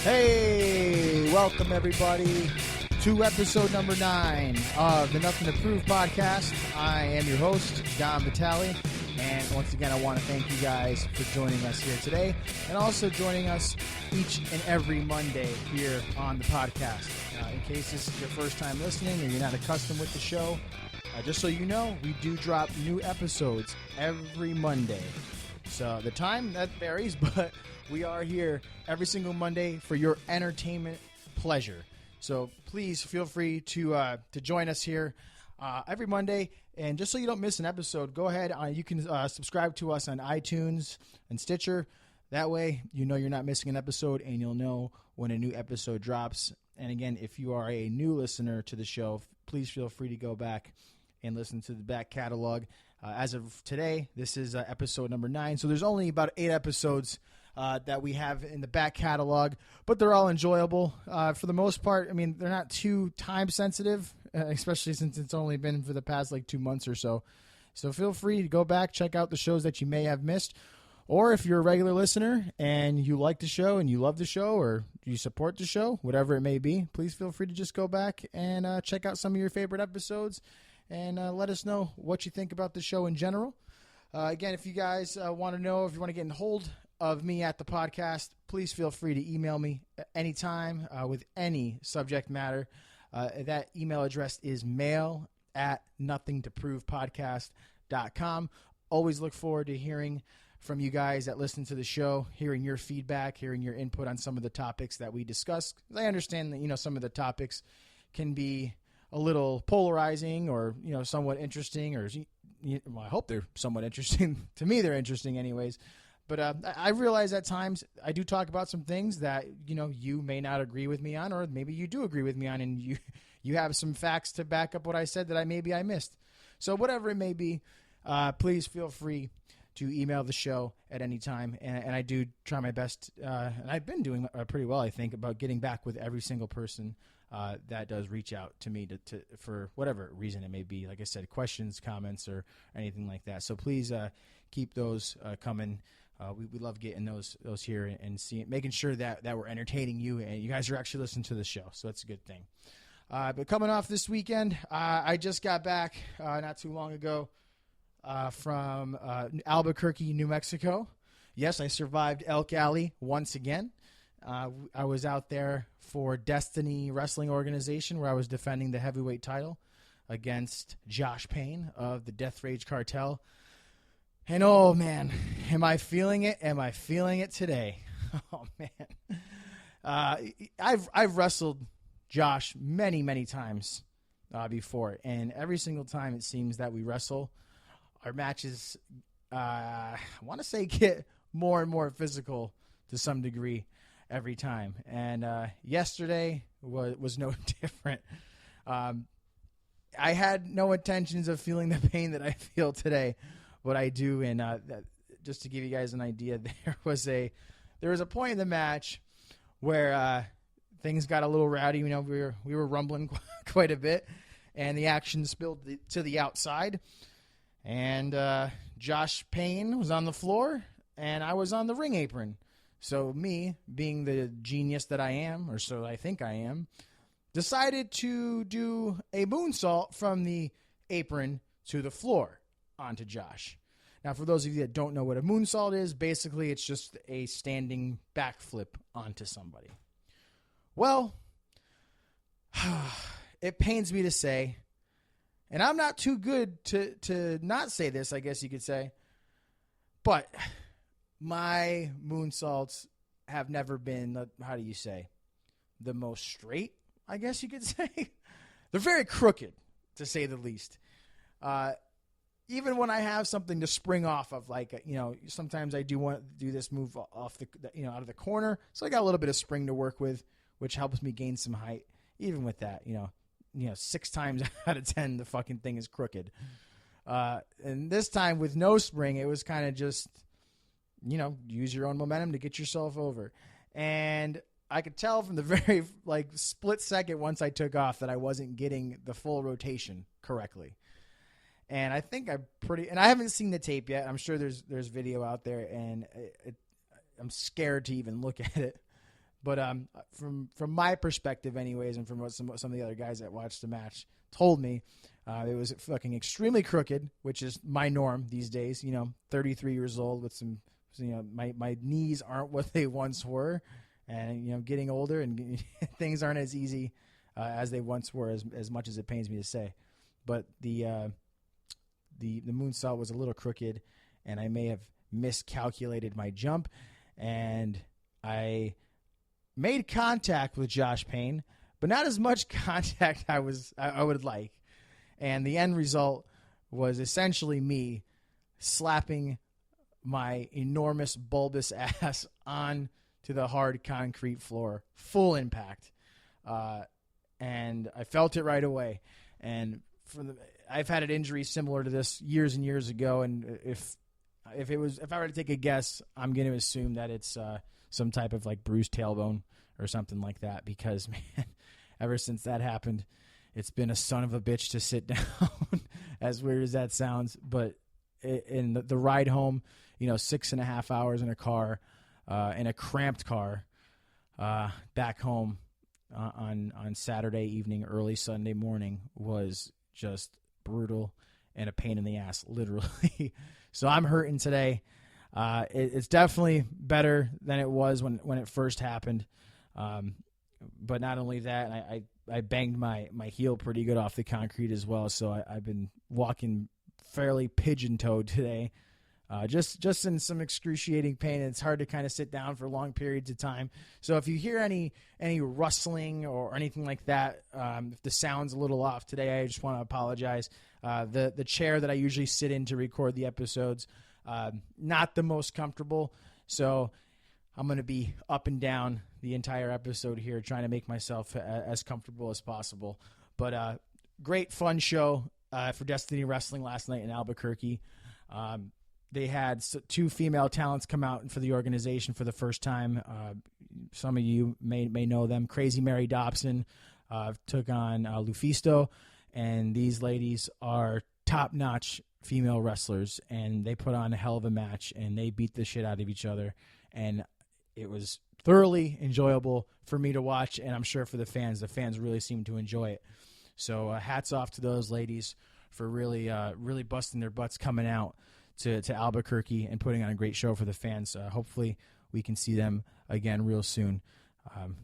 Hey, welcome everybody to episode number 9 of the Nothing to Prove podcast. I am your host, Dom Vitalli, and once again I want to thank you guys for joining us here today and also joining us each and every Monday here on the podcast. In case this is your first time listening or you're not accustomed with the show, just so you know, we do drop new episodes every Monday. So the time, that varies, but we are here every single Monday for your entertainment pleasure. So please feel free to join us here every Monday. And just so you don't miss an episode, go ahead. You can subscribe to us on iTunes and Stitcher. That way, you know you're not missing an episode, and you'll know when a new episode drops. And again, if you are a new listener to the show, please feel free to go back and listen to the back catalog. As of today, this is episode number 9. So there's only about 8 episodes that we have in the back catalog, but they're all enjoyable. For the most part, I mean, they're not too time sensitive, especially since it's only been for the past 2 months or so. So feel free to go back, check out the shows that you may have missed. Or if you're a regular listener and you like the show and you love the show or you support the show, whatever it may be, please feel free to just go back and check out some of your favorite episodes and let us know what you think about the show in general. Again, if you guys want to know, if you want to get in hold of me at the podcast, please feel free to email me anytime with any subject matter. That email address is mail@nothingtoprovepodcast.com. Always look forward to hearing from you guys that listen to the show, hearing your feedback, hearing your input on some of the topics that we discuss. I understand that, some of the topics can be a little polarizing or, somewhat interesting, or well, I hope they're somewhat interesting. To me, they're interesting anyways. But I realize at times I do talk about some things that, you may not agree with me on, or maybe you do agree with me on, and you have some facts to back up what I said that maybe I missed. So whatever it may be, please feel free to email the show at any time. And I do try my best, and I've been doing pretty well, I think, about getting back with every single person that does reach out to me to for whatever reason it may be. Like I said, questions, comments, or anything like that. So please keep those coming. We love getting those here and making sure that we're entertaining you and you guys are actually listening to the show. So that's a good thing. But coming off this weekend, I just got back not too long ago from Albuquerque, New Mexico. Yes, I survived Elk Alley once again. I was out there for Destiny Wrestling Organization, where I was defending the heavyweight title against Josh Payne of the Death Rage Cartel. And oh man, am I feeling it? Am I feeling it today? Oh man, I've wrestled Josh many times before, and every single time it seems that we wrestle, our matches, I want to say, get more and more physical to some degree every time. And yesterday was no different. I had no intentions of feeling the pain that I feel today. What I do, and just to give you guys an idea, there was a point in the match where things got a little rowdy. We were rumbling quite a bit, and the action spilled to the outside. And Josh Payne was on the floor, and I was on the ring apron. So me, being the genius that I am, or so I think I am, decided to do a moonsault from the apron to the floor onto Josh. Now, for those of you that don't know what a moonsault is, basically it's just a standing backflip onto somebody. Well, it pains me to say, and I'm not too good to not say this, I guess you could say, but my moonsaults have never been, how do you say, the most straight, I guess you could say. They're very crooked, to say the least. Even when I have something to spring off of, sometimes I do want to do this move off out of the corner. So I got a little bit of spring to work with, which helps me gain some height. Even with that, 6 times out of 10, the fucking thing is crooked. And this time with no spring, it was kind of just, use your own momentum to get yourself over. And I could tell from the very split second once I took off that I wasn't getting the full rotation correctly. And I think and I haven't seen the tape yet. I'm sure there's video out there, and I'm scared to even look at it. But from my perspective, anyways, and from what some of the other guys that watched the match told me, it was fucking extremely crooked, which is my norm these days. 33 years old with some, my knees aren't what they once were, and getting older and things aren't as easy as they once were. As much as it pains me to say, but the moonsault was a little crooked, and I may have miscalculated my jump, and I made contact with Josh Payne, but not as much contact I would like. And the end result was essentially me slapping my enormous bulbous ass onto the hard concrete floor, full impact. And I felt it right away. And I've had an injury similar to this years and years ago, and if I were to take a guess, I'm going to assume that it's some type of like bruised tailbone or something like that, because man, ever since that happened, it's been a son of a bitch to sit down, as weird as that sounds. But in the ride home, 6.5 hours in a car, in a cramped car, back home on Saturday evening, early Sunday morning, was just brutal and a pain in the ass, literally. So I'm hurting today. It's definitely better than it was when it first happened. But not only that, I banged my heel pretty good off the concrete as well. So I've been walking fairly pigeon-toed today, just in some excruciating pain. It's hard to kind of sit down for long periods of time. So if you hear any rustling or anything like that, if the sound's a little off today, I just want to apologize. The chair that I usually sit in to record the episodes, not the most comfortable. So I'm going to be up and down the entire episode here, trying to make myself as comfortable as possible. But great fun show for Destiny Wrestling last night in Albuquerque. They had 2 female talents come out for the organization for the first time. Some of you may know them. Crazy Mary Dobson took on Lufisto, and these ladies are top-notch female wrestlers, and they put on a hell of a match, and they beat the shit out of each other, and it was thoroughly enjoyable for me to watch, and I'm sure for the fans. The fans really seemed to enjoy it. So hats off to those ladies for really busting their butts coming out to Albuquerque and putting on a great show for the fans. Hopefully we can see them again real soon.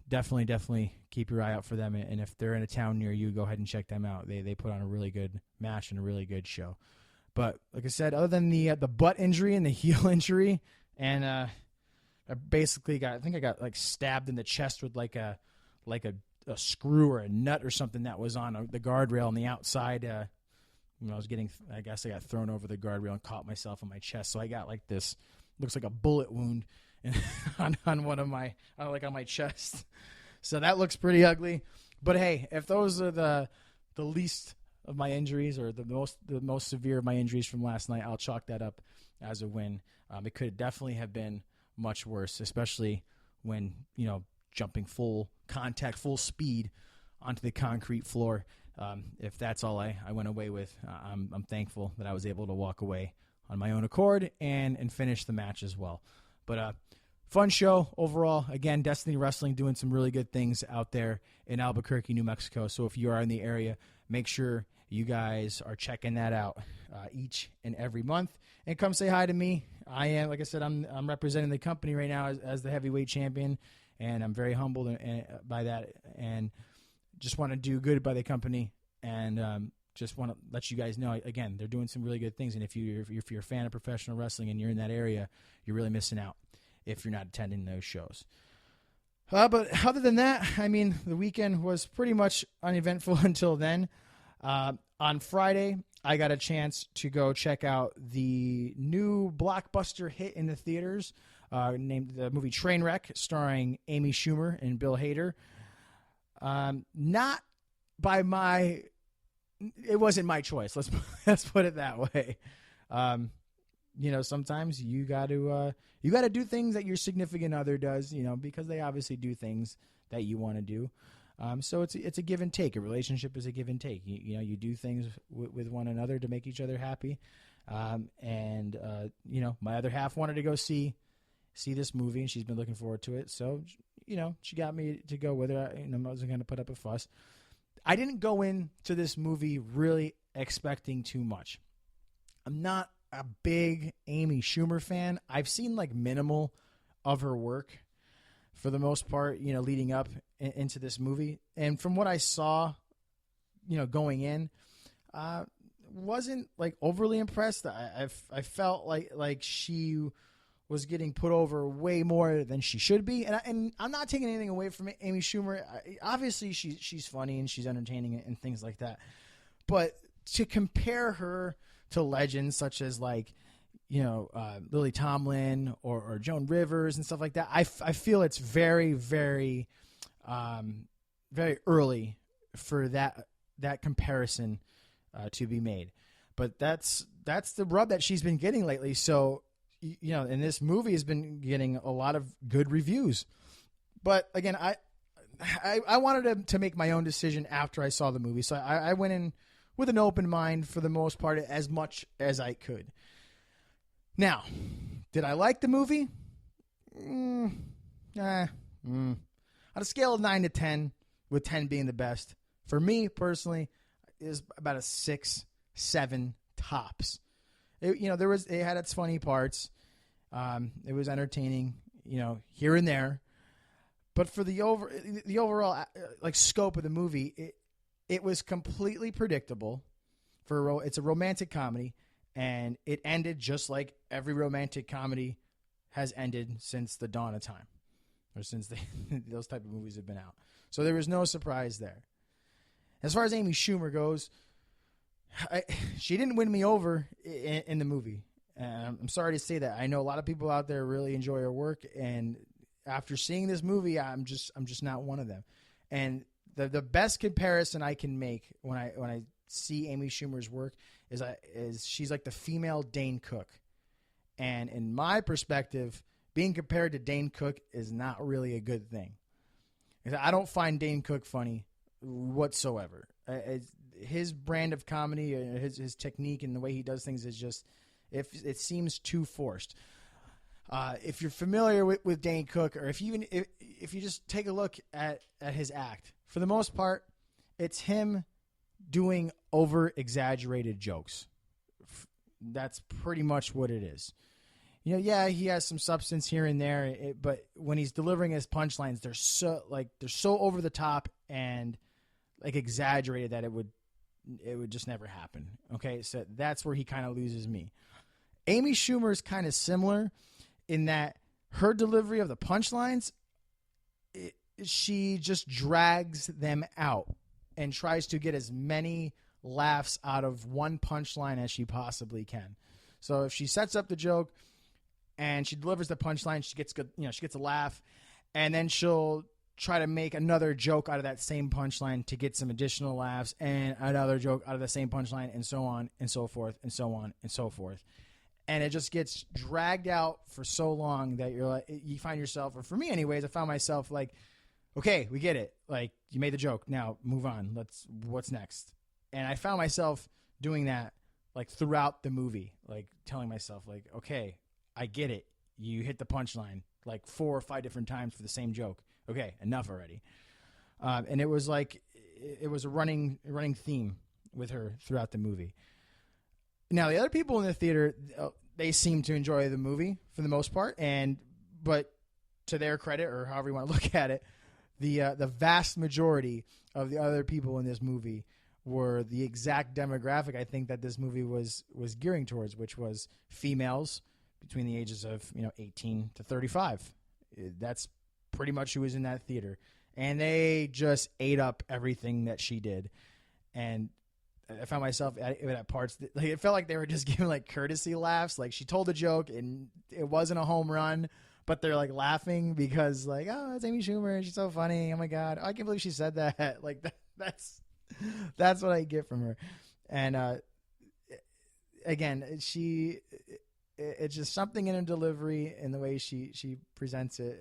Definitely keep your eye out for them, and if they're in a town near you, go ahead and check them out. They put on a really good match and a really good show. But like I said, other than the butt injury and the heel injury, and I got like stabbed in the chest with like a screw or a nut or something that was on the guardrail on the outside. When I guess I got thrown over the guardrail and caught myself on my chest. So I got like this, looks like a bullet wound on one of my, on my chest. So that looks pretty ugly. But hey, if those are the least of my injuries, or the most severe of my injuries from last night, I'll chalk that up as a win. It could definitely have been much worse, especially when, jumping full contact, full speed onto the concrete floor. If that's all I went away with, I'm thankful that I was able to walk away on my own accord and finish the match as well. But fun show overall. Again, Destiny Wrestling doing some really good things out there in Albuquerque, New Mexico. So if you are in the area, make sure you guys are checking that out each and every month. And come say hi to me. I am, like I said, I'm representing the company right now as the heavyweight champion, and I'm very humbled by that, and just want to do good by the company, and just want to let you guys know, again, they're doing some really good things. And if you're a fan of professional wrestling and you're in that area, you're really missing out if you're not attending those shows. But other than that, I mean, the weekend was pretty much uneventful until then. On Friday, I got a chance to go check out the new blockbuster hit in the theaters, named the movie Trainwreck, starring Amy Schumer and Bill Hader. Not by my, it wasn't my choice. Let's put it that way. Sometimes you got to do things that your significant other does, because they obviously do things that you want to do. So it's a give and take. A relationship is a give and take. You do things with one another to make each other happy. My other half wanted to go see this movie, and she's been looking forward to it. So, she got me to go with her. I wasn't going to put up a fuss. I didn't go into this movie really expecting too much. I'm not a big Amy Schumer fan. I've seen like minimal of her work for the most part, leading up into this movie. And from what I saw, going in, wasn't like overly impressed. I felt like she was getting put over way more than she should be. And I'm not taking anything away from Amy Schumer. Obviously, she's funny and she's entertaining and things like that. But to compare her to legends such as like, Lily Tomlin or Joan Rivers and stuff like that, I feel it's very, very, very early for that comparison to be made. But that's the rub that she's been getting lately. So, and this movie has been getting a lot of good reviews. But again, I wanted to make my own decision after I saw the movie. So I went in with an open mind for the most part, as much as I could. Now, did I like the movie? On a scale of 9 to 10, with 10 being the best, for me personally, is about a 6, 7 tops. It had its funny parts. It was entertaining, here and there. But for the overall like scope of the movie, it was completely predictable. It's a romantic comedy, and it ended just like every romantic comedy has ended since the dawn of time, or since those type of movies have been out. So there was no surprise there. As far as Amy Schumer goes, she didn't win me over in the movie. I'm sorry to say that. I know a lot of people out there really enjoy her work, and after seeing this movie, I'm just not one of them. And the best comparison I can make when I see Amy Schumer's work is she's like the female Dane Cook. And in my perspective, being compared to Dane Cook is not really a good thing. I don't find Dane Cook funny whatsoever. His brand of comedy, his technique and the way he does things is just, it seems too forced. If you're familiar with Dane Cook, or if you just take a look at his act, for the most part, it's him doing over-exaggerated jokes. That's pretty much what it is. Yeah, he has some substance here and there, but when he's delivering his punchlines, they're so over the top and like exaggerated that it would just never happen. Okay, so that's where he kind of loses me. Amy Schumer is kind of similar in that her delivery of the punchlines, she just drags them out and tries to get as many laughs out of one punchline as she possibly can. So if she sets up the joke and she delivers the punchline, she gets good, she gets a laugh, and then she'll try to make another joke out of that same punchline to get some additional laughs, and another joke out of the same punchline, and so on and so forth and so on and so forth. And it just gets dragged out for so long that you find yourself, or for me anyways, I found myself like, okay, we get it. Like, you made the joke. Now move on. What's next? And I found myself doing that like throughout the movie, like telling myself like, okay, I get it. You hit the punchline like 4 or 5 different times for the same joke. Okay, enough already. And it was like, it was a running theme with her throughout the movie. Now, the other people in the theater, they seem to enjoy the movie for the most part, but to their credit, or however you want to look at it, the vast majority of the other people in this movie were the exact demographic I think that this movie was gearing towards, which was females between the ages of 18 to 35. That's pretty much who was in that theater, and they just ate up everything that she did. And I found myself at parts that, like, it felt like they were just giving like courtesy laughs. Like, she told a joke and it wasn't a home run, but they're like laughing because like, oh, it's Amy Schumer, she's so funny. Oh my God, I can't believe she said that. Like that's what I get from her. And again, it's just something in her delivery and the way she presents it.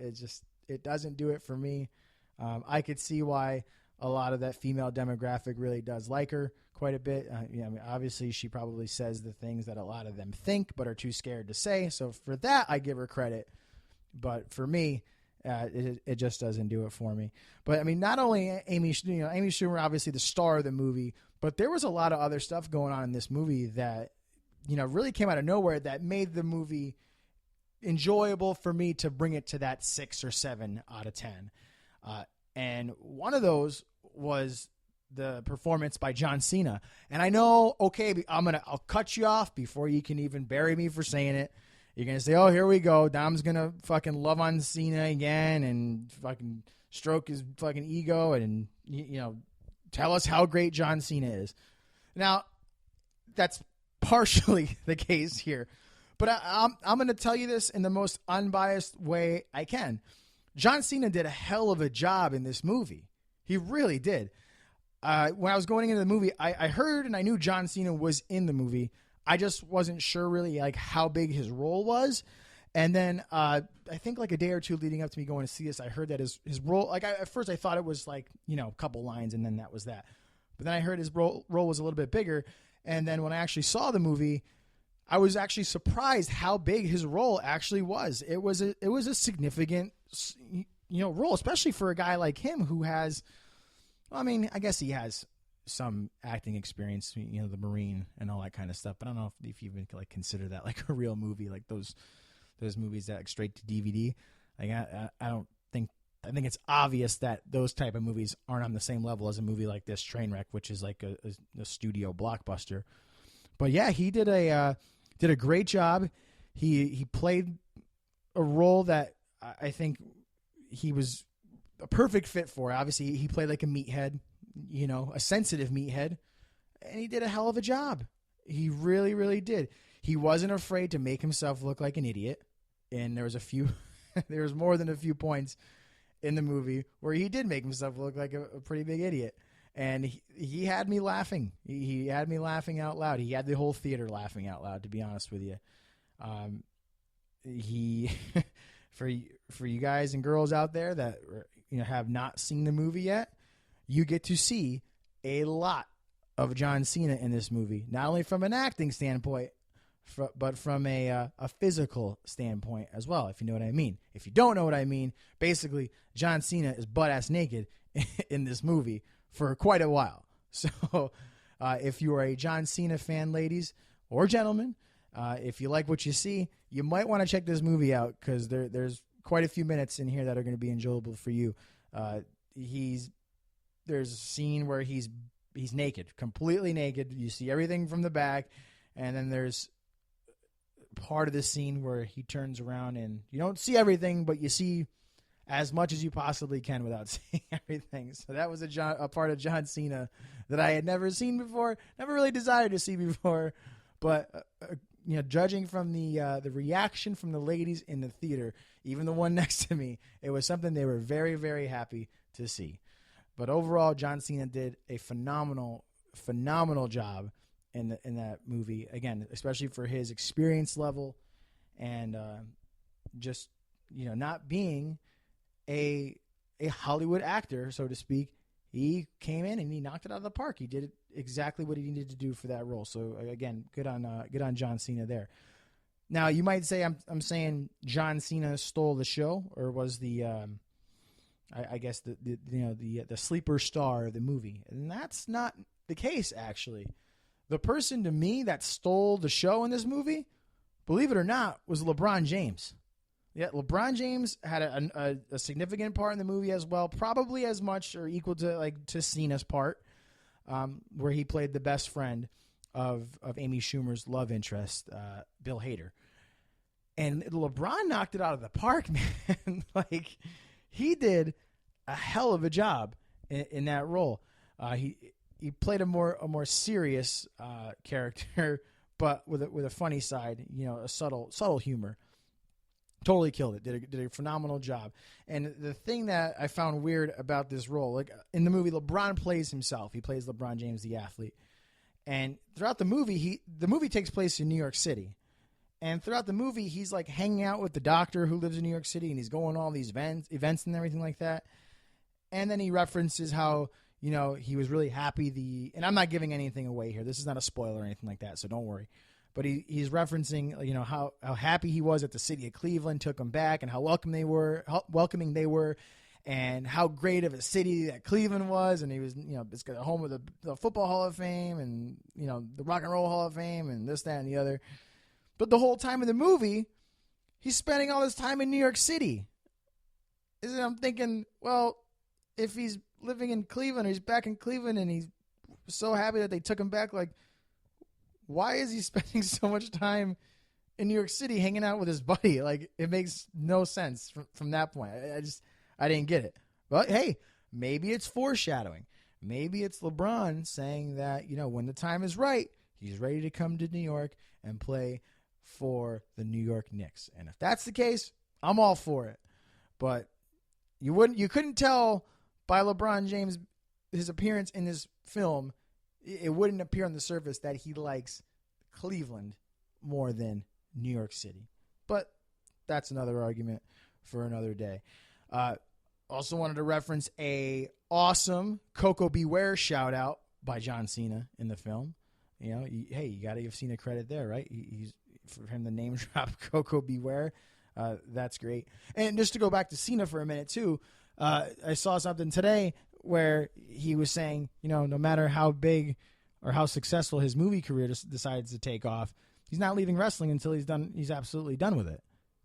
It doesn't do it for me. I could see why a lot of that female demographic really does like her quite a bit. Obviously, she probably says the things that a lot of them think but are too scared to say. So for that, I give her credit. But for me, It just doesn't do it for me. But I mean, not only Amy Schumer, obviously the star of the movie, but there was a lot of other stuff going on in this movie that, really came out of nowhere that made the movie enjoyable for me to bring it to that 6 or 7 out of 10. And one of those was the performance by John Cena. And I know, okay, I'll cut you off before you can even bury me for saying it. You're going to say, oh, here we go. Dom's going to fucking love on Cena again and fucking stroke his fucking ego and, tell us how great John Cena is. Now, that's partially the case here. But I'm going to tell you this in the most unbiased way I can. John Cena did a hell of a job in this movie. He really did. When I was going into the movie, I heard and I knew John Cena was in the movie. I just wasn't sure really like how big his role was. And then I think like a day or two leading up to me going to see this, I heard that his role, like at first I thought it was like, a couple lines and then that was that. But then I heard his role was a little bit bigger. And then when I actually saw the movie, I was actually surprised how big his role actually was. It was a significant, role, especially for a guy like him who has, I guess he has some acting experience, the Marine and all that kind of stuff. But I don't know if you even like consider that like a real movie, like those movies that like straight to DVD. Like I think it's obvious that those type of movies aren't on the same level as a movie like this, Trainwreck, which is like a studio blockbuster. But yeah, he did a great job. He played a role that I think he was a perfect fit for. Obviously, he played like a meathead, a sensitive meathead, and he did a hell of a job. He really, really did. He wasn't afraid to make himself look like an idiot, and there was more than a few points in the movie where he did make himself look like a pretty big idiot. And he had me laughing. He had me laughing out loud. He had the whole theater laughing out loud, to be honest with you. For you guys and girls out there that have not seen the movie yet, you get to see a lot of John Cena in this movie, not only from an acting standpoint, but from a physical standpoint as well, if you know what I mean. If you don't know what I mean, basically, John Cena is butt-ass naked in this movie for quite a while. So if you are a John Cena fan, ladies or gentlemen, if you like what you see, you might want to check this movie out because there's quite a few minutes in here that are going to be enjoyable for you. There's a scene where he's naked, completely naked. You see everything from the back, and then there's part of the scene where he turns around and you don't see everything, but you see as much as you possibly can without seeing everything. So that was a part of John Cena that I had never seen before, never really desired to see before. But judging from the reaction from the ladies in the theater, even the one next to me, it was something they were very, very happy to see. But overall, John Cena did a phenomenal job in that movie. Again, especially for his experience level and just not being a Hollywood actor, so to speak. He came in and he knocked it out of the park. He did exactly what he needed to do for that role. So again, good on John Cena there. Now you might say I'm saying John Cena stole the show, or was the I guess the sleeper star of the movie, and that's not the case actually. The person to me that stole the show in this movie, believe it or not, was LeBron James. Yeah, LeBron James had a significant part in the movie as well, probably as much or equal to Cena's part, where he played the best friend of Amy Schumer's love interest, Bill Hader. And LeBron knocked it out of the park, man. Like, he did a hell of a job in that role. He played a more serious character, but with a funny side, a subtle humor. Totally killed it. Did a phenomenal job. And the thing that I found weird about this role, like in the movie, LeBron plays himself. He plays LeBron James, the athlete. And throughout the movie, the movie takes place in New York City. And throughout the movie, he's like hanging out with the doctor who lives in New York City, and he's going to all these events and everything like that. And then he references how, he was really happy. And I'm not giving anything away here. This is not a spoiler or anything like that, so don't worry. but he's referencing, you know, how happy he was that the city of Cleveland took him back and how welcoming they were, and how great of a city that Cleveland was. And he was, you know, it's got a home of the Football Hall of Fame and, you know, the Rock and Roll Hall of Fame and this, that, and the other. But the whole time in the movie, he's spending all his time in New York City. And I'm thinking, well, if he's living in Cleveland or he's back in Cleveland and he's so happy that they took him back, like, why is he spending so much time in New York City hanging out with his buddy? Like, it makes no sense from that point. I didn't get it. But hey, maybe it's foreshadowing. Maybe it's LeBron saying that, you know, when the time is right, he's ready to come to New York and play for the New York Knicks. And if that's the case, I'm all for it. But you couldn't tell by LeBron James, his appearance in this film, it wouldn't appear on the surface that he likes Cleveland more than New York City. But that's another argument for another day. Also wanted to reference a awesome Coco Beware shout out by John Cena in the film. You know, you got to give Cena credit there, right? He's for him to name drop Coco Beware. That's great. And just to go back to Cena for a minute too, I saw something today where he was saying, you know, no matter how big or how successful his movie career decides to take off, he's not leaving wrestling until he's done. He's absolutely done with it,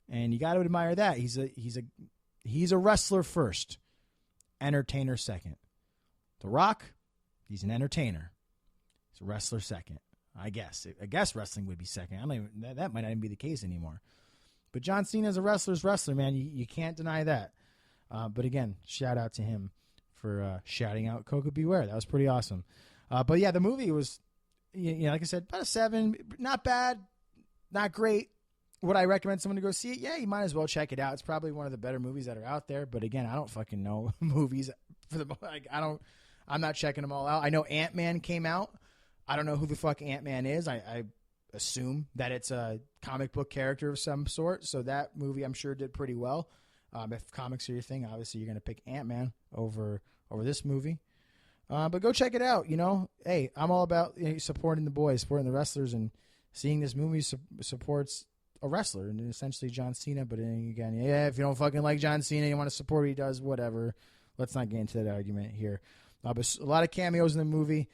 and you got to admire that. He's a wrestler first, entertainer second. The Rock, he's an entertainer. He's a wrestler second. I guess wrestling would be second. I don't even, that might not even be the case anymore. But John Cena is a wrestler's wrestler, man. You can't deny that. But again, shout out to him for shouting out Coco Beware. That was pretty awesome. But yeah, the movie was, you know, like I said, about a 7. Not bad, not great. Would I recommend someone to go see it? Yeah, you might as well check it out. It's probably one of the better movies that are out there. But again, I don't fucking know movies for the like. I'm not checking them all out. I know Ant-Man came out. I don't know who the fuck Ant-Man is. I assume that it's a comic book character of some sort. So that movie, I'm sure, did pretty well. If comics are your thing, obviously you're going to pick Ant-Man over this movie. But go check it out. You know, hey, I'm all about supporting the boys, supporting the wrestlers, and seeing this movie supports a wrestler, and essentially John Cena. But again, yeah, if you don't fucking like John Cena, you want to support what he does, whatever. Let's not get into that argument here. But a lot of cameos in the movie.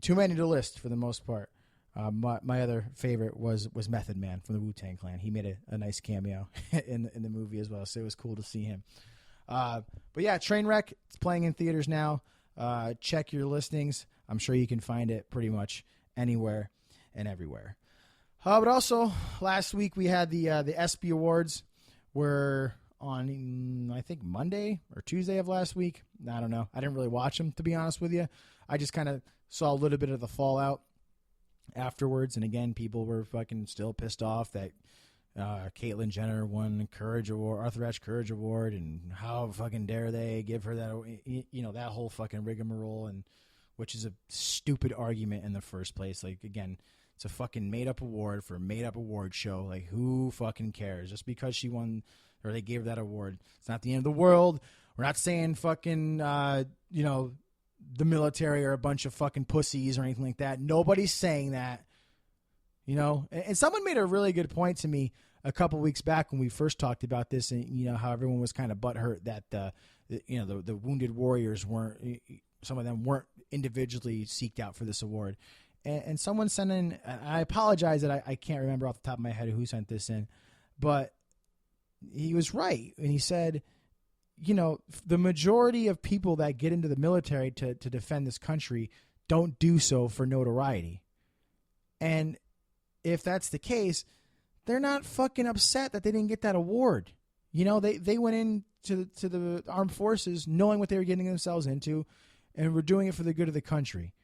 Too many to list for the most part. My other favorite was Method Man from the Wu-Tang Clan. He made a nice cameo in the movie as well, so it was cool to see him. But yeah, Trainwreck, it's playing in theaters now. Check your listings. I'm sure you can find it pretty much anywhere and everywhere. But also, last week we had the ESPY Awards. Were on, I think, Monday or Tuesday of last week. I don't know. I didn't really watch them, to be honest with you. I just kind of saw a little bit of the fallout afterwards. And again, people were fucking still pissed off that Caitlyn Jenner won the Courage Award, Arthur Ashe Courage Award, and how fucking dare they give her that, you know, that whole fucking rigmarole, and which is a stupid argument in the first place. Like, again, it's a fucking made-up award for a made-up award show. Like, who fucking cares? Just because she won or they gave her that award, it's not the end of the world. We're not saying fucking, you know, the military are a bunch of fucking pussies or anything like that. Nobody's saying that, you know. And someone made a really good point to me a couple weeks back when we first talked about this, and you know how everyone was kind of butthurt that the wounded warriors weren't, some of them weren't individually seeked out for this award. And someone sent in, I apologize that I can't remember off the top of my head who sent this in, but he was right. And he said, you know, the majority of people that get into the military to defend this country don't do so for notoriety. And if that's the case, they're not fucking upset that they didn't get that award. You know, they went into the armed forces knowing what they were getting themselves into, and were doing it for the good of the country,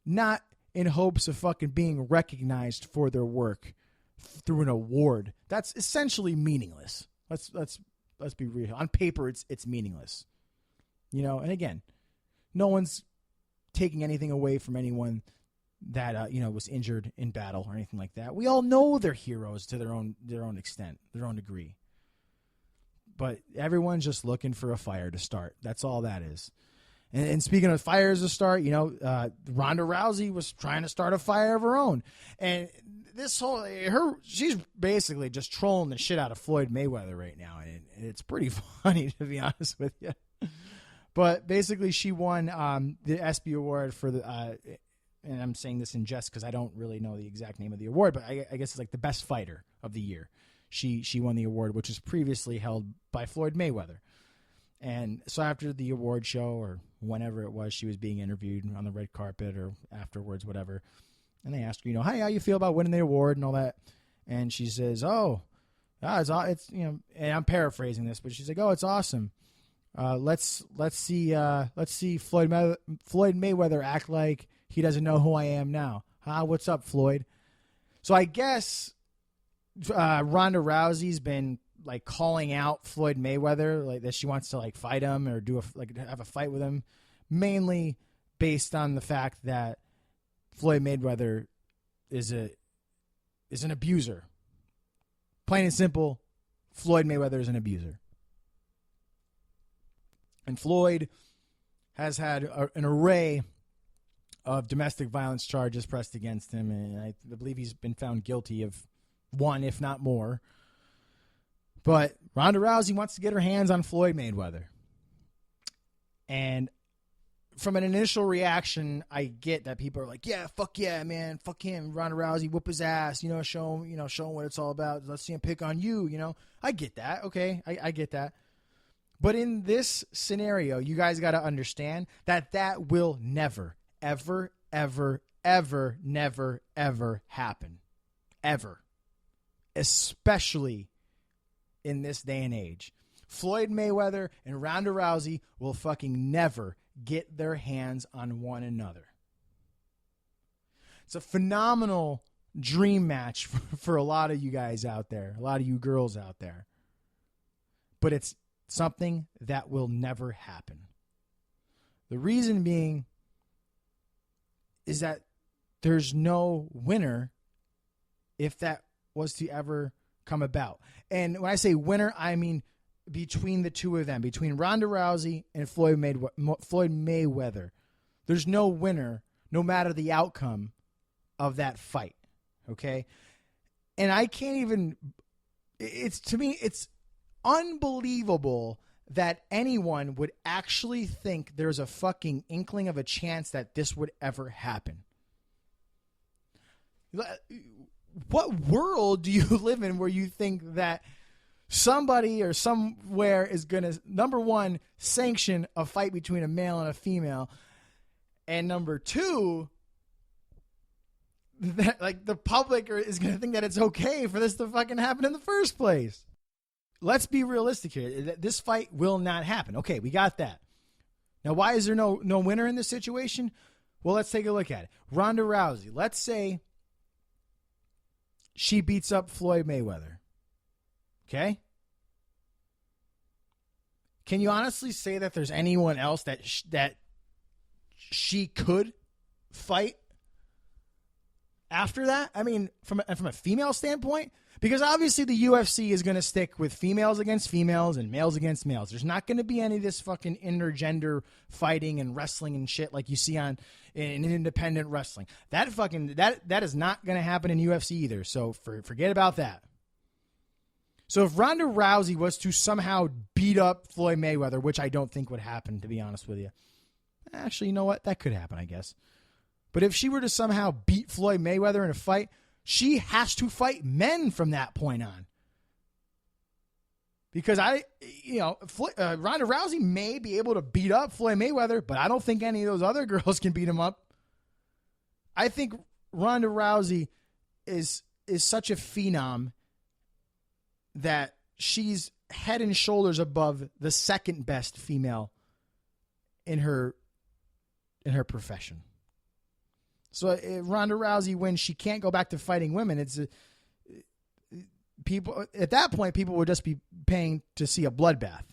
not in hopes of fucking being recognized for their work through an award. That's essentially meaningless. Let's be real. On paper, it's meaningless. You know, and again, no one's taking anything away from anyone that you know, was injured in battle or anything like that. We all know they're heroes to their own extent, their own degree. But everyone's just looking for a fire to start. That's all that is. And speaking of fires to start, Ronda Rousey was trying to start a fire of her own. And she's basically just trolling the shit out of Floyd Mayweather right now. And it's pretty funny, to be honest with you. But basically she won the ESPY Award for the, and I'm saying this in jest because I don't really know the exact name of the award, but I guess it's like the best fighter of the year. She won the award, which was previously held by Floyd Mayweather. And so after the award show, or whenever it was, she was being interviewed on the red carpet or afterwards, whatever. And they asked her, hey, how you feel about winning the award and all that? And she says, it's and I'm paraphrasing this, but she's like, it's awesome. Let's see Floyd Mayweather act like he doesn't know who I am now. What's up, Floyd? So I guess Ronda Rousey's been like calling out Floyd Mayweather, like that she wants to like fight him or have a fight with him, mainly based on the fact that Floyd Mayweather is an abuser. Plain and simple, Floyd Mayweather is an abuser. And Floyd has had an array of domestic violence charges pressed against him, and I believe he's been found guilty of one, if not more. But Ronda Rousey wants to get her hands on Floyd Mayweather. And from an initial reaction, I get that people are like, yeah, fuck yeah, man. Fuck him. Ronda Rousey, whoop his ass. Show him what it's all about. Let's see him pick on you, I get that. Okay, I get that. But in this scenario, you guys got to understand that will never, ever, ever, ever, never, ever happen. Ever. Especially in this day and age. Floyd Mayweather and Ronda Rousey will fucking never get their hands on one another. It's a phenomenal dream match for a lot of you guys out there, a lot of you girls out there. But it's something that will never happen. The reason being is that there's no winner if that was to ever come about. And when I say winner, I mean between the two of them, between Ronda Rousey and Floyd Mayweather. There's no winner, no matter the outcome of that fight. Okay? And I can't even, to me, it's unbelievable that anyone would actually think there's a fucking inkling of a chance that this would ever happen. What world do you live in where you think that somebody or somewhere is going to, number one, sanction a fight between a male and a female, and number two, that like the public is going to think that it's okay for this to fucking happen in the first place? Let's be realistic here. This fight will not happen. Okay, we got that. Now, why is there no winner in this situation? Well, let's take a look at it. Ronda Rousey, let's say she beats up Floyd Mayweather. Okay? Can you honestly say that there's anyone else that she could fight after that? I mean, from a female standpoint, because obviously the UFC is going to stick with females against females and males against males. There's not going to be any of this fucking intergender fighting and wrestling and shit like you see in independent wrestling. That is not going to happen in UFC either. So forget about that. So if Ronda Rousey was to somehow beat up Floyd Mayweather, which I don't think would happen, to be honest with you. Actually, you know what? That could happen, I guess. But if she were to somehow beat Floyd Mayweather in a fight, she has to fight men from that point on. Because Ronda Rousey may be able to beat up Floyd Mayweather, but I don't think any of those other girls can beat him up. I think Ronda Rousey is such a phenom that she's head and shoulders above the second best female in her profession. So if Ronda Rousey wins, she can't go back to fighting women. People at that point, people would just be paying to see a bloodbath,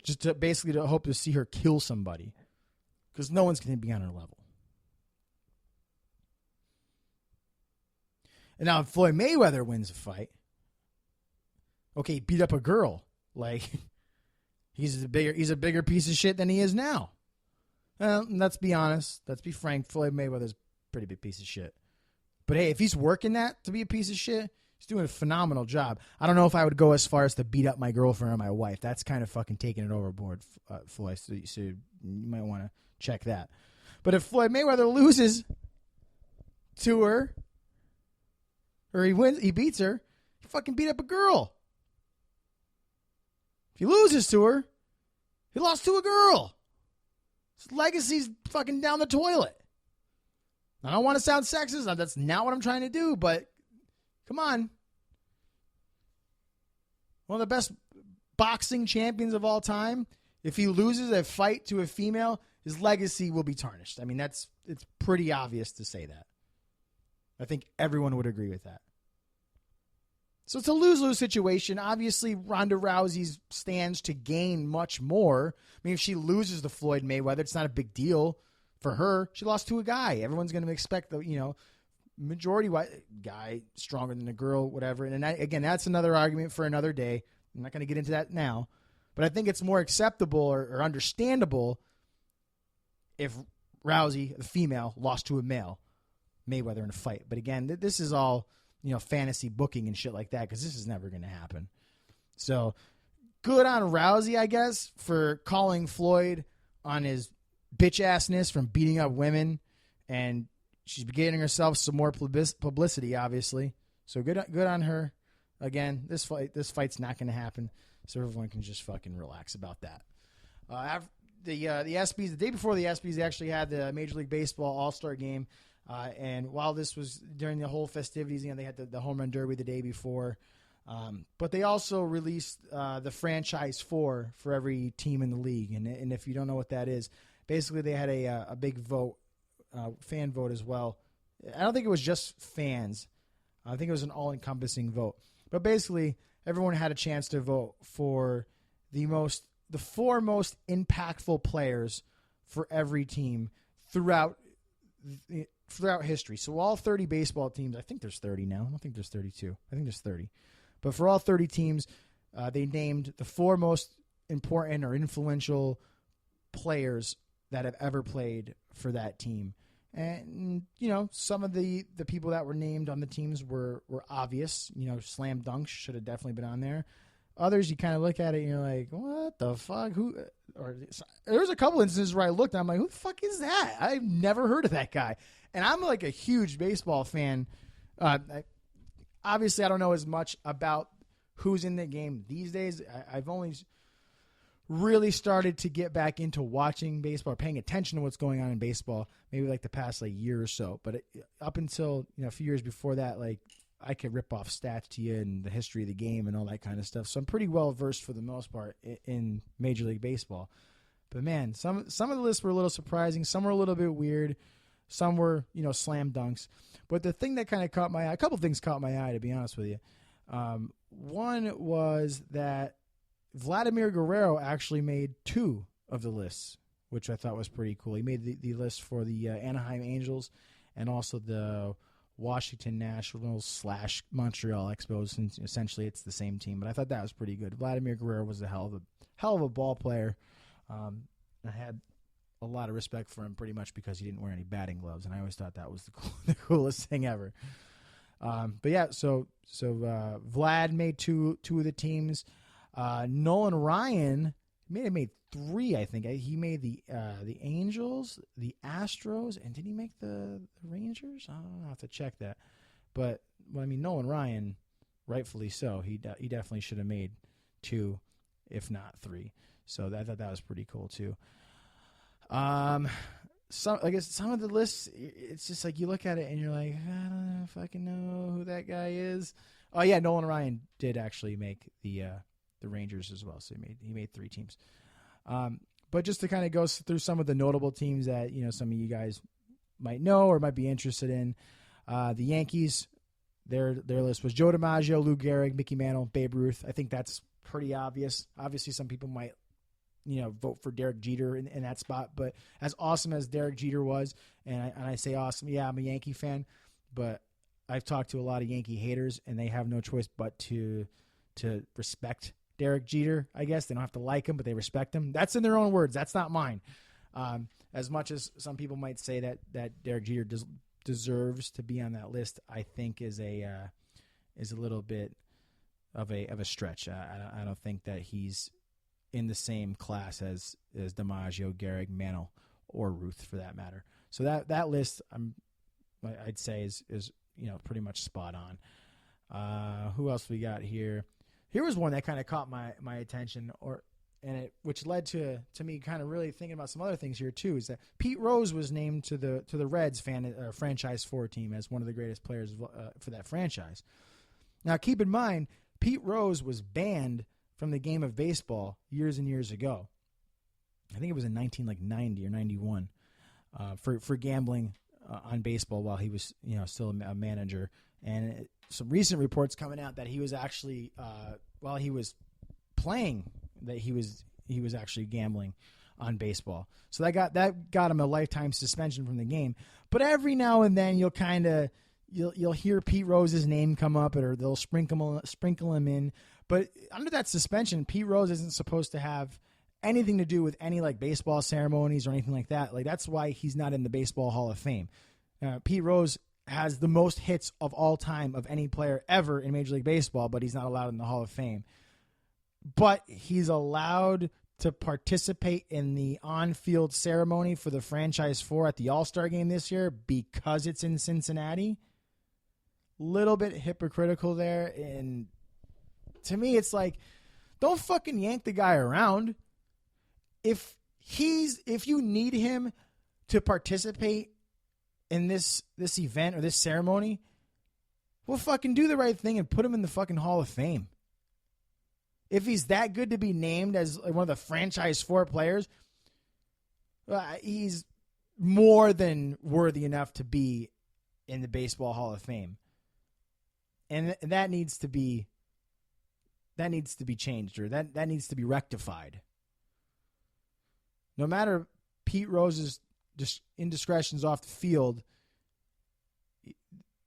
just to basically to hope to see her kill somebody, because no one's going to be on her level. And now if Floyd Mayweather wins a fight, okay, beat up a girl, like he's a bigger piece of shit than he is now. Well, let's be honest. Let's be frank. Floyd Mayweather's a pretty big piece of shit. But hey, if he's working that to be a piece of shit, he's doing a phenomenal job. I don't know if I would go as far as to beat up my girlfriend or my wife. That's kind of fucking taking it overboard, Floyd. So you might want to check that. But if Floyd Mayweather loses to her, or he beats her, he fucking beat up a girl. If he loses to her, he lost to a girl. His legacy's fucking down the toilet. I don't want to sound sexist. That's not what I'm trying to do, but come on. One of the best boxing champions of all time. If he loses a fight to a female, his legacy will be tarnished. I mean, it's pretty obvious to say that. I think everyone would agree with that. So it's a lose-lose situation. Obviously, Ronda Rousey stands to gain much more. I mean, if she loses to Floyd Mayweather, it's not a big deal for her. She lost to a guy. Everyone's going to expect the, majority white guy stronger than a girl, whatever. And again, that's another argument for another day. I'm not going to get into that now. But I think it's more acceptable or understandable if Rousey, the female, lost to a male, Mayweather in a fight. But again, this is all, fantasy booking and shit like that, because this is never going to happen. So good on Rousey, I guess, for calling Floyd on his bitch-assness from beating up women, and she's getting herself some more publicity, obviously. So good on her. Again, this fight's not going to happen, so everyone can just fucking relax about that. The ESPYs, the day before the ESPYs, they actually had the Major League Baseball All-Star Game. And while this was during the whole festivities, they had the home run derby the day before. But they also released the franchise for every team in the league. And if you don't know what that is, basically they had a big vote, fan vote as well. I don't think it was just fans. I think it was an all-encompassing vote. But basically, everyone had a chance to vote for the four most impactful players for every team throughout history. So all 30 baseball teams, I think there's 30 now. I don't think there's 32. I think there's 30. But for all 30 teams, they named the four most important or influential players that have ever played for that team. And, some of the people that were named on the teams were obvious. Slam dunks should have definitely been on there. Others, you kind of look at it and you're like, what the fuck? There was a couple instances where I looked and I'm like, who the fuck is that? I've never heard of that guy. And I'm like a huge baseball fan. Obviously, I don't know as much about who's in the game these days. I've only really started to get back into watching baseball or paying attention to what's going on in baseball, maybe like the past year or so. But up until a few years before that, I could rip off stats to you and the history of the game and all that kind of stuff. So I'm pretty well versed for the most part in Major League Baseball. But man, some of the lists were a little surprising. Some were a little bit weird. Some were, slam dunks. But the thing that kind of caught my eye, a couple things caught my eye, to be honest with you. One was that Vladimir Guerrero actually made two of the lists, which I thought was pretty cool. He made the list for the Anaheim Angels and also the Washington Nationals / Montreal Expos, since essentially it's the same team. But I thought that was pretty good. Vladimir Guerrero was a hell of a ball player. I had a lot of respect for him pretty much because he didn't wear any batting gloves, and I always thought that was the coolest thing ever. But yeah, so Vlad made two of the teams. Nolan Ryan made three, I think. He made the Angels, the Astros, and did he make the Rangers? I don't know. I have to check that. But Nolan Ryan, rightfully so. He definitely should have made two, if not three. So I thought that was pretty cool too. Some of the lists, it's just like you look at it and you're like, I don't know if I can know who that guy is. Oh yeah, Nolan Ryan did actually make the Rangers as well. So he made three teams. But just to kind of go through some of the notable teams that some of you guys might know or might be interested in, the Yankees, their list was Joe DiMaggio, Lou Gehrig, Mickey Mantle, Babe Ruth. I think that's pretty obvious. Obviously, some people might vote for Derek Jeter in that spot. But as awesome as Derek Jeter was, and I say awesome, yeah, I'm a Yankee fan, but I've talked to a lot of Yankee haters, and they have no choice but to respect Derek Jeter, I guess. They don't have to like him, but they respect him. That's in their own words. That's not mine. As much as some people might say that Derek Jeter deserves to be on that list, I think is a little bit of a stretch. I don't think that he's in the same class as DiMaggio, Gehrig, Mantle, or Ruth for that matter. So that list I'd say is pretty much spot on. Who else we got here? Here was one that kind of caught my attention, which led to me kind of really thinking about some other things here too. Is that Pete Rose was named to the Reds franchise 4 team as one of the greatest players for that franchise. Now keep in mind, Pete Rose was banned from the game of baseball years and years ago. I think it was in 1990 or 91 for gambling on baseball while he was still a manager. And some recent reports coming out that he was actually while he was playing that he was actually gambling on baseball. So that got him a lifetime suspension from the game. But every now and then you'll hear Pete Rose's name come up, or they'll sprinkle him in. But under that suspension, Pete Rose isn't supposed to have anything to do with any like baseball ceremonies or anything like that. Like that's why he's not in the Baseball Hall of Fame. Pete Rose has the most hits of all time of any player ever in Major League Baseball, but he's not allowed in the Hall of Fame. But he's allowed to participate in the on-field ceremony for the franchise 4 at the All-Star game this year because it's in Cincinnati. Little bit hypocritical there. And to me, it's like, don't fucking yank the guy around. If you need him to participate in this event or this ceremony, well, fucking do the right thing and put him in the fucking Hall of Fame. If he's that good to be named as one of the franchise 4 players, he's more than worthy enough to be in the Baseball Hall of Fame. And that needs to be changed, or that needs to be rectified. No matter Pete Rose's indiscretions off the field,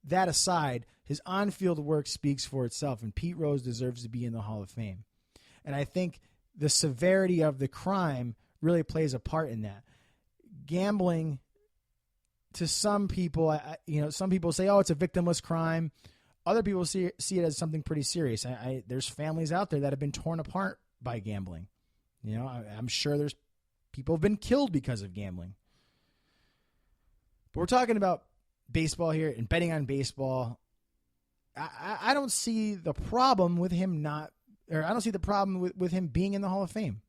that aside, his on-field work speaks for itself, and Pete Rose deserves to be in the Hall of Fame. And I think the severity of the crime really plays a part in that. Gambling, to some people, some people say, oh, it's a victimless crime. Other people see it as something pretty serious. There's families out there that have been torn apart by gambling. I'm sure there's people have been killed because of gambling. But we're talking about baseball here and betting on baseball. I don't see the problem with him I don't see the problem with him being in the Hall of Fame.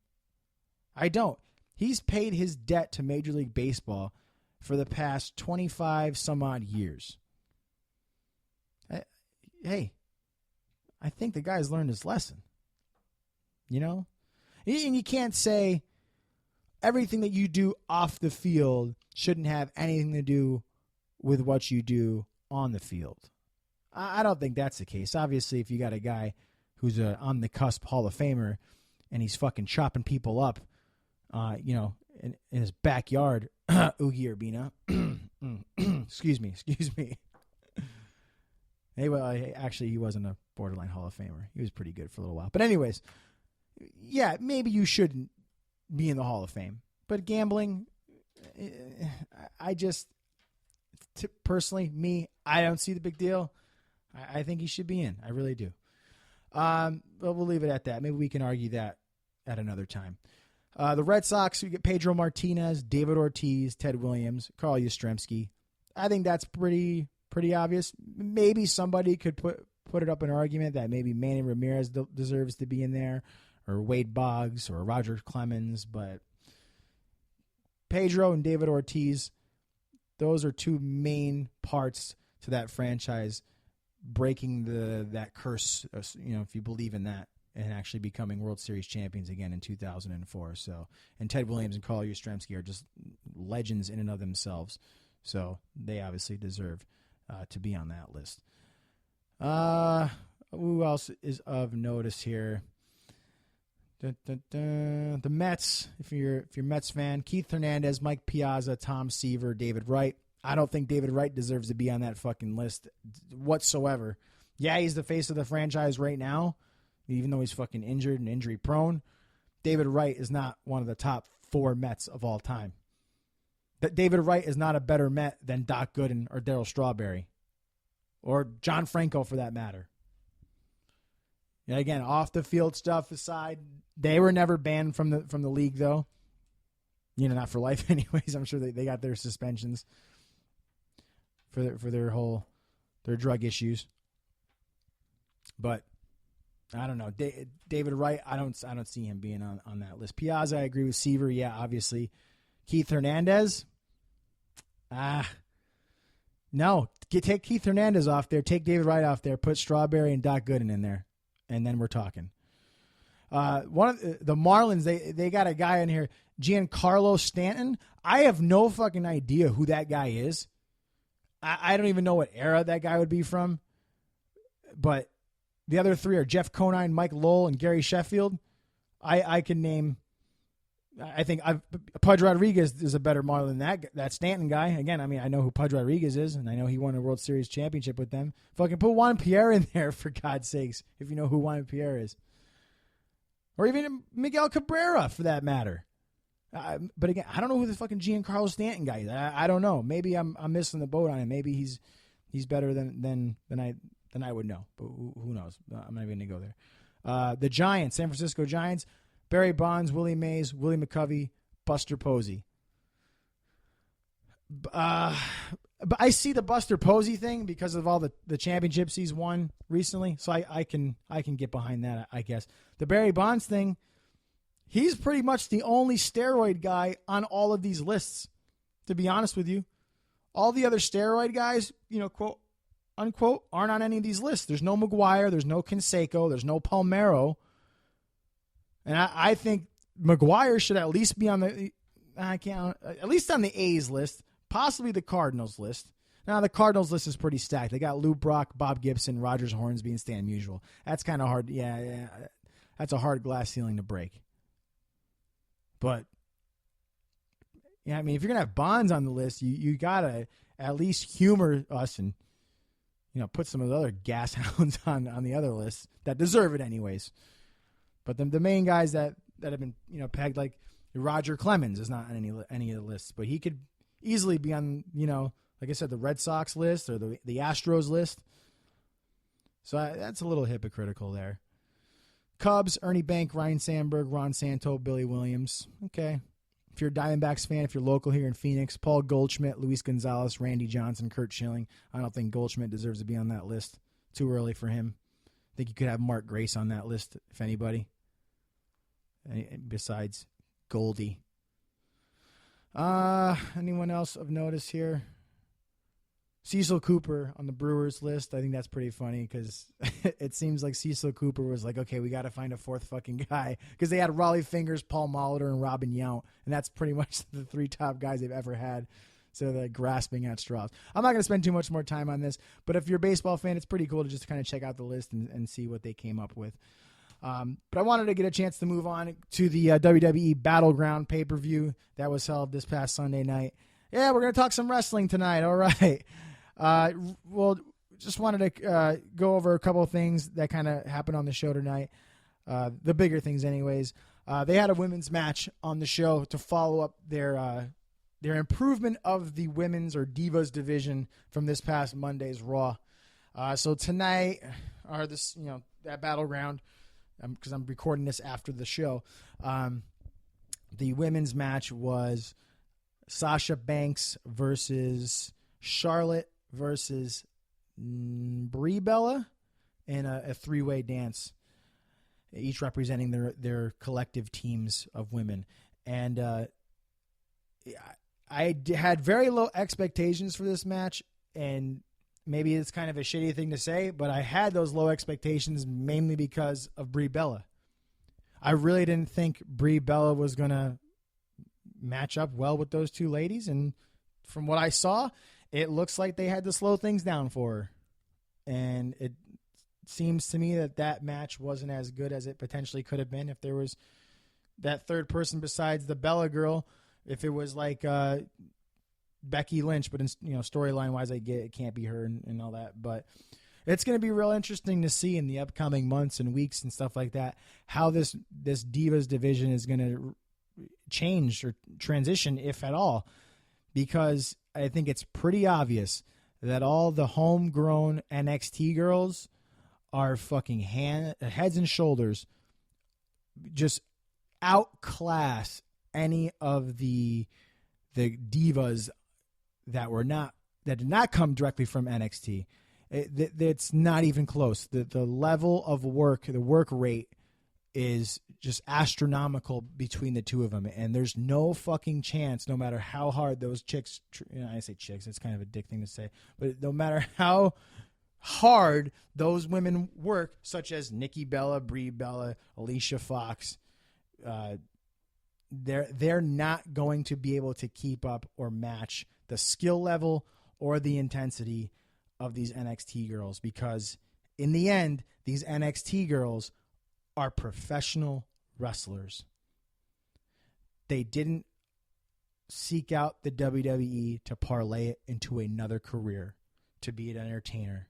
I don't. He's paid his debt to Major League Baseball for the past 25 some odd years. Hey, I think the guy's learned his lesson. And you can't say everything that you do off the field shouldn't have anything to do with what you do on the field. I don't think that's the case. Obviously, if you got a guy who's a on the cusp Hall of Famer and he's fucking chopping people up, in his backyard, Oogie Urbina. Excuse me. Hey, well, actually, he wasn't a borderline Hall of Famer. He was pretty good for a little while. But anyways, yeah, maybe you shouldn't be in the Hall of Fame. But gambling, personally, I don't see the big deal. I think he should be in. I really do. But we'll leave it at that. Maybe we can argue that at another time. The Red Sox, we get Pedro Martinez, David Ortiz, Ted Williams, Carl Yastrzemski. I think that's pretty obvious. Maybe somebody could put it up an argument that maybe Manny Ramirez deserves to be in there, or Wade Boggs, or Roger Clemens. But Pedro and David Ortiz, those are two main parts to that franchise breaking that curse, if you believe in that, and actually becoming World Series champions again in 2004. So, and Ted Williams and Carl Yastrzemski are just legends in and of themselves. So they obviously deserve to be on that list. Who else is of notice here? The Mets, if you're a Mets fan, Keith Hernandez, Mike Piazza, Tom Seaver, David Wright. I don't think David Wright deserves to be on that fucking list whatsoever. Yeah, he's the face of the franchise right now, even though he's fucking injured and injury prone. David Wright is not one of the top 4 Mets of all time. that David Wright is not a better Met than Doc Gooden or Darryl Strawberry or John Franco for that matter. And again, off the field stuff aside, they were never banned from the league though. Not for life anyways. I'm sure they got their suspensions for their drug issues. But I don't know. David Wright, I don't see him being on that list. Piazza, I agree with Seaver. Yeah, obviously. Keith Hernandez? No. Take Keith Hernandez off there. Take David Wright off there. Put Strawberry and Doc Gooden in there. And then we're talking. One of the Marlins, they got a guy in here, Giancarlo Stanton. I have no fucking idea who that guy is. I don't even know what era that guy would be from. But the other three are Jeff Conine, Mike Lowell, and Gary Sheffield. I can name. I think Pudge Rodriguez is a better Marlin than that Stanton guy. Again, I mean, I know who Pudge Rodriguez is, and I know he won a World Series championship with them. Fucking put Juan Pierre in there, for God's sakes, if you know who Juan Pierre is. Or even Miguel Cabrera, for that matter. But again, I don't know who the fucking Giancarlo Stanton guy is. I don't know. Maybe I'm missing the boat on him. Maybe he's better than I would know. But who knows? I'm not even going to go there. The Giants, San Francisco Giants, Barry Bonds, Willie Mays, Willie McCovey, Buster Posey. But I see the Buster Posey thing because of all the championships he's won recently, so I can get behind that, I guess. The Barry Bonds thing, he's pretty much the only steroid guy on all of these lists, to be honest with you. All the other steroid guys, quote, unquote, aren't on any of these lists. There's no McGuire, there's no Canseco, there's no Palmeiro. And I think McGuire should at least be on at least on the A's list, possibly the Cardinals list. Now, the Cardinals list is pretty stacked. They got Lou Brock, Bob Gibson, Rogers Hornsby, and Stan Musial. That's kind of hard. Yeah. That's a hard glass ceiling to break. But, yeah, I mean, if you're going to have Bonds on the list, you got to at least humor us and, put some of the other gas hounds on the other lists that deserve it anyways. But the main guys that have been, pegged, like Roger Clemens is not on any of the lists, but he could easily be on, like I said, the Red Sox list or the Astros list. So that's a little hypocritical there. Cubs, Ernie Bank, Ryan Sandberg, Ron Santo, Billy Williams. Okay. If you're a Diamondbacks fan, if you're local here in Phoenix, Paul Goldschmidt, Luis Gonzalez, Randy Johnson, Kurt Schilling. I don't think Goldschmidt deserves to be on that list. Too early for him. I think you could have Mark Grace on that list, if anybody. Besides Goldie. Anyone else of notice here? Cecil Cooper on the Brewers list. I think that's pretty funny because it seems like Cecil Cooper was like, okay, we got to find a fourth fucking guy because they had Raleigh Fingers, Paul Molitor, and Robin Yount, and that's pretty much the three top guys they've ever had. So they're grasping at straws. I'm not going to spend too much more time on this, but if you're a baseball fan, it's pretty cool to just kind of check out the list and see what they came up with. But I wanted to get a chance to move on to the WWE Battleground pay-per-view that was held this past Sunday night. Yeah, we're going to talk some wrestling tonight. All right. Well, just wanted to go over a couple of things that kind of happened on the show tonight. The bigger things anyways. They had a women's match on the show to follow up their improvement of the women's or Divas division from this past Monday's Raw. So tonight, or this, that Battleground, because I'm recording this after the show, the women's match was Sasha Banks versus Charlotte versus Brie Bella in a three-way dance, each representing their collective teams of women. And I had very low expectations for this match, and maybe it's kind of a shitty thing to say, but I had those low expectations mainly because of Brie Bella. I really didn't think Brie Bella was going to match up well with those two ladies, and from what I saw, it looks like they had to slow things down for her. And it seems to me that match wasn't as good as it potentially could have been if there was that third person besides the Bella girl. If it was like Becky Lynch, but storyline wise, I get it can't be her and all that. But it's going to be real interesting to see in the upcoming months and weeks and stuff like that how this Divas division is going to change or transition, if at all. because I think it's pretty obvious that all the homegrown NXT girls are fucking heads and shoulders just outclass any of the divas that did not come directly from NXT. It's not even close. The level of work, the work rate is just astronomical between the two of them, and there's no fucking chance, no matter how hard those chicks, I say chicks, it's kind of a dick thing to say, but no matter how hard those women work, such as Nikki Bella, Brie Bella, Alicia Fox, they're not going to be able to keep up or match the skill level or the intensity of these NXT girls, because in the end, these NXT girls are professional wrestlers. They didn't seek out the WWE to parlay it into another career, to be an entertainer.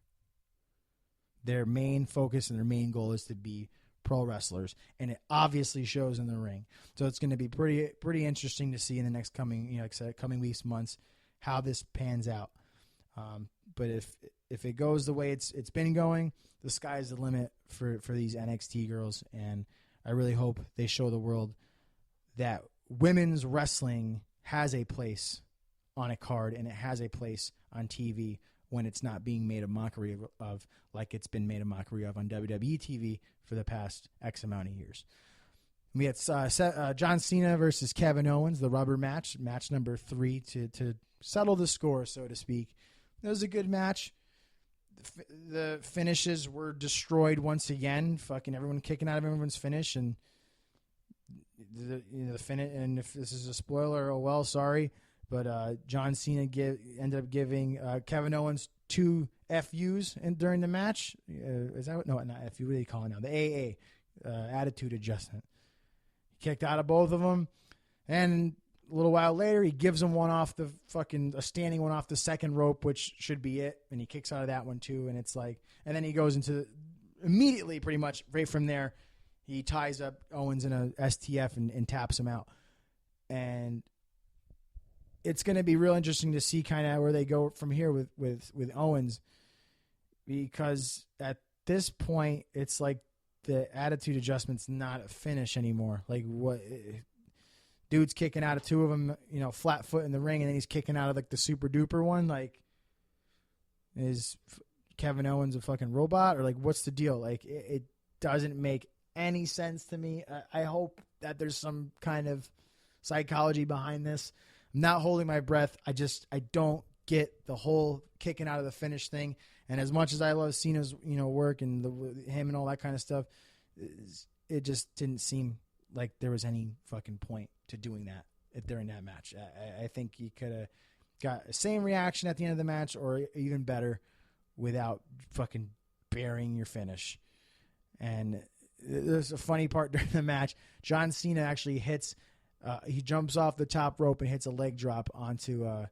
Their main focus and their main goal is to be pro wrestlers, and it obviously shows in the ring. So it's going to be pretty interesting to see in the next coming weeks, months, how this pans out. But if it goes the way it's been going, the sky's the limit for these NXT girls, and I really hope they show the world that women's wrestling has a place on a card, and it has a place on TV when it's not being made a mockery of like it's been made a mockery of on WWE TV for the past X amount of years. We had John Cena versus Kevin Owens, the rubber match number 3 to settle the score, so to speak. It was a good match. The finishes were destroyed once again. Fucking everyone kicking out of everyone's finish, and the finish. And if this is a spoiler, oh well, sorry. But John Cena ended up giving Kevin Owens 2 FUs during the match. Is that no, not FU? What do they call it now? The AA, attitude adjustment. He kicked out of both of them, and a little while later, he gives him one off the a standing one off the second rope, which should be it. And he kicks out of that one too. And it's like, and then he goes into immediately, pretty much right from there, he ties up Owens in a STF and taps him out. And it's going to be real interesting to see kind of where they go from here with Owens, because at this point, it's like the attitude adjustment's not a finish anymore. Like what? Dude's kicking out of 2 of them, flat foot in the ring, and then he's kicking out of like the super duper one. Like, is Kevin Owens a fucking robot, or like what's the deal? Like, it doesn't make any sense to me. I hope that there's some kind of psychology behind this. I'm not holding my breath. I don't get the whole kicking out of the finish thing. And as much as I love Cena's work and him and all that kind of stuff, it just didn't seem like there was any fucking point to doing that during that match. I think he could have got the same reaction at the end of the match, or even better, without fucking burying your finish. And there's a funny part during the match. John Cena actually hits, he jumps off the top rope and hits a leg drop onto a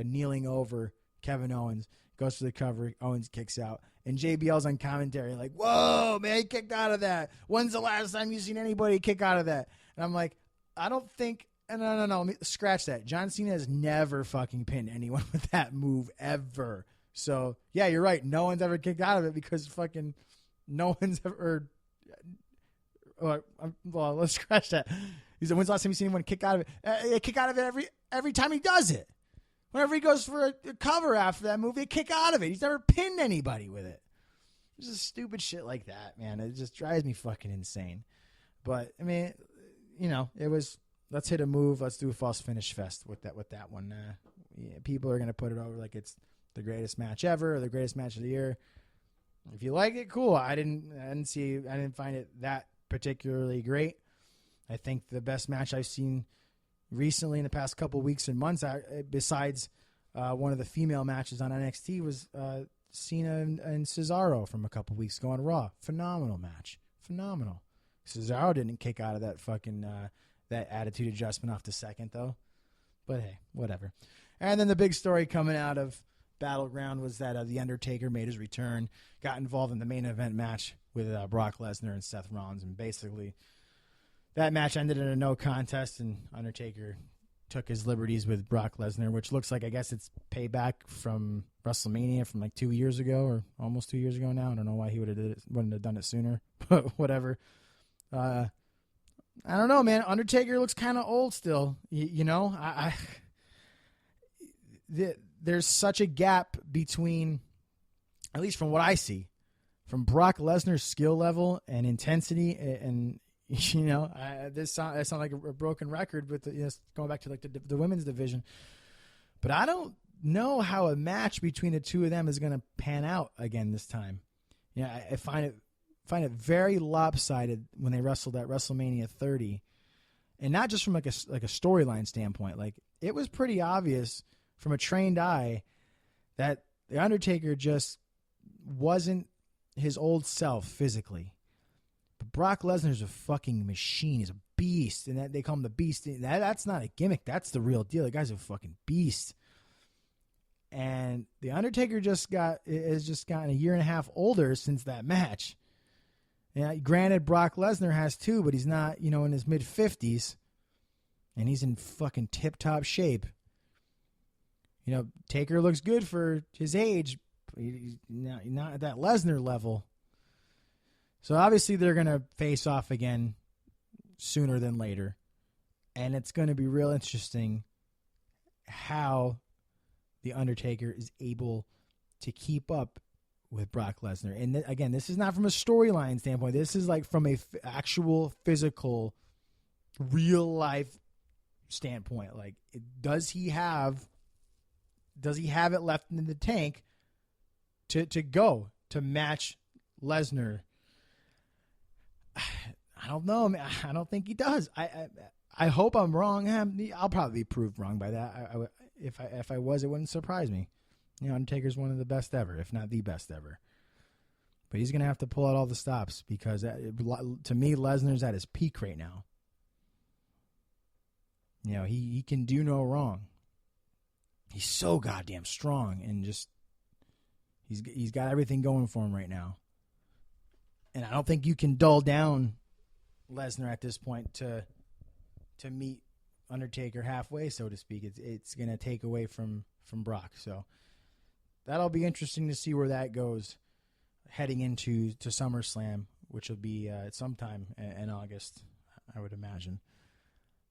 kneeling over Kevin Owens. Goes for the cover. Owens kicks out. And JBL's on commentary like, whoa, man, he kicked out of that. When's the last time you've seen anybody kick out of that? And I'm like, I don't think, no, scratch that. John Cena has never fucking pinned anyone with that move ever. So, yeah, you're right. No one's ever kicked out of it because fucking no one's ever, well, let's scratch that. He said, when's the last time you've seen anyone kick out of it? They kick out of it every time he does it. Whenever he goes for a cover after that move, they kick out of it. He's never pinned anybody with it. It's just stupid shit like that, man. It just drives me fucking insane. But, I mean, it was, let's hit a move. Let's do a false finish fest with that one. People are going to put it over like it's the greatest match ever or the greatest match of the year. If you like it, cool. I didn't find it that particularly great. I think the best match I've seen recently in the past couple weeks and months, besides one of the female matches on NXT, was Cena and Cesaro from a couple weeks ago on Raw. Phenomenal match. Phenomenal. Cesaro didn't kick out of that fucking that attitude adjustment off the second, though. But hey, whatever. And then the big story coming out of Battleground was that The Undertaker made his return, got involved in the main event match with Brock Lesnar and Seth Rollins, and basically that match ended in a no contest, and Undertaker took his liberties with Brock Lesnar, which looks like, I guess it's payback from WrestleMania from like 2 years ago or almost 2 years ago now. I don't know why he wouldn't have done it sooner, but whatever. I don't know, man. Undertaker looks kind of old still. You know, there's such a gap between, at least from what I see, from Brock Lesnar's skill level and intensity, and you know, that sounds like a broken record with going back to like the women's division. But I don't know how a match between the two of them is going to pan out again this time. Yeah, I find it very lopsided when they wrestled at WrestleMania 30, and not just from like a storyline standpoint. Like, it was pretty obvious from a trained eye that the Undertaker just wasn't his old self physically. But Brock Lesnar's a fucking machine. He's a beast, and that they call him the Beast. That's not a gimmick. That's the real deal. The guy's a fucking beast. And the Undertaker has just gotten a year and a half older since that match. Yeah, granted, Brock Lesnar has too, but he's not, in his mid-50s, and he's in fucking tip-top shape. Taker looks good for his age, but he's not at that Lesnar level. So obviously they're going to face off again sooner than later, and it's going to be real interesting how the Undertaker is able to keep up with Brock Lesnar. And again, this is not from a storyline standpoint. This is like from a actual physical, real life standpoint. Like, does he have it left in the tank to go to match Lesnar? I don't know, man. I don't think he does. I hope I'm wrong. I'll probably be proved wrong by that. If I was, it wouldn't surprise me. Undertaker's one of the best ever, if not the best ever. But he's going to have to pull out all the stops because, to me, Lesnar's at his peak right now. He can do no wrong. He's so goddamn strong, and just he's got everything going for him right now. And I don't think you can dull down Lesnar at this point to meet Undertaker halfway, so to speak. It's going to take away from Brock. So that'll be interesting to see where that goes heading into SummerSlam, which will be sometime in August, I would imagine.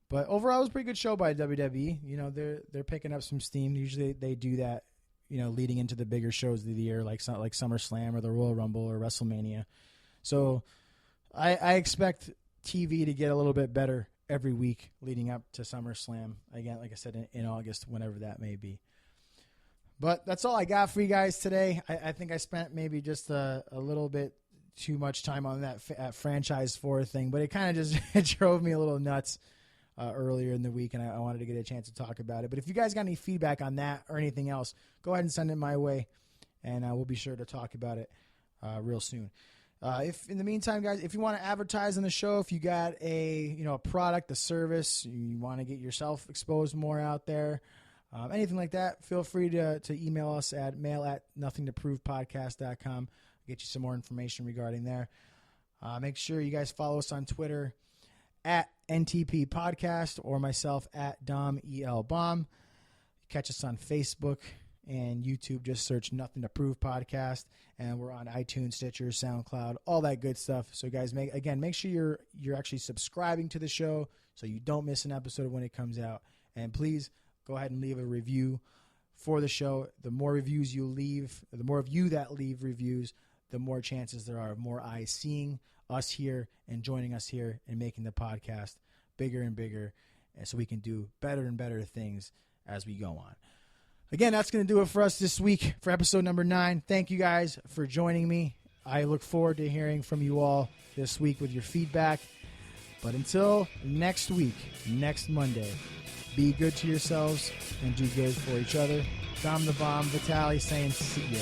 But overall, it was a pretty good show by WWE. They're picking up some steam. Usually they do that, leading into the bigger shows of the year, like SummerSlam or the Royal Rumble or WrestleMania. So I expect TV to get a little bit better every week leading up to SummerSlam. Again, like I said, in August, whenever that may be. But that's all I got for you guys today. I think I spent maybe just a little bit too much time on that Franchise 4 thing, but it kind of just it drove me a little nuts earlier in the week, and I wanted to get a chance to talk about it. But if you guys got any feedback on that or anything else, go ahead and send it my way, and we'll be sure to talk about it real soon. If in the meantime, guys, if you want to advertise on the show, if you got a product, a service, you want to get yourself exposed more out there, anything like that, feel free to email us at mail@nothingtoprovepodcast.com. Get you some more information regarding there. Make sure you guys follow us on Twitter at NTP Podcast or myself at Dom EL Catch us on Facebook and YouTube. Just search Nothing to Prove Podcast, and we're on iTunes, Stitcher, SoundCloud, all that good stuff. So guys, make sure you're actually subscribing to the show so you don't miss an episode when it comes out. And please go ahead and leave a review for the show. The more reviews you leave, the more of you that leave reviews, the more chances there are of more eyes seeing us here and joining us here and making the podcast bigger and bigger, and so we can do better and better things as we go on. Again, that's going to do it for us this week for episode number 9. Thank you guys for joining me. I look forward to hearing from you all this week with your feedback. But until next week, next Monday, be good to yourselves and do good for each other. Dom Vitalli saying see ya.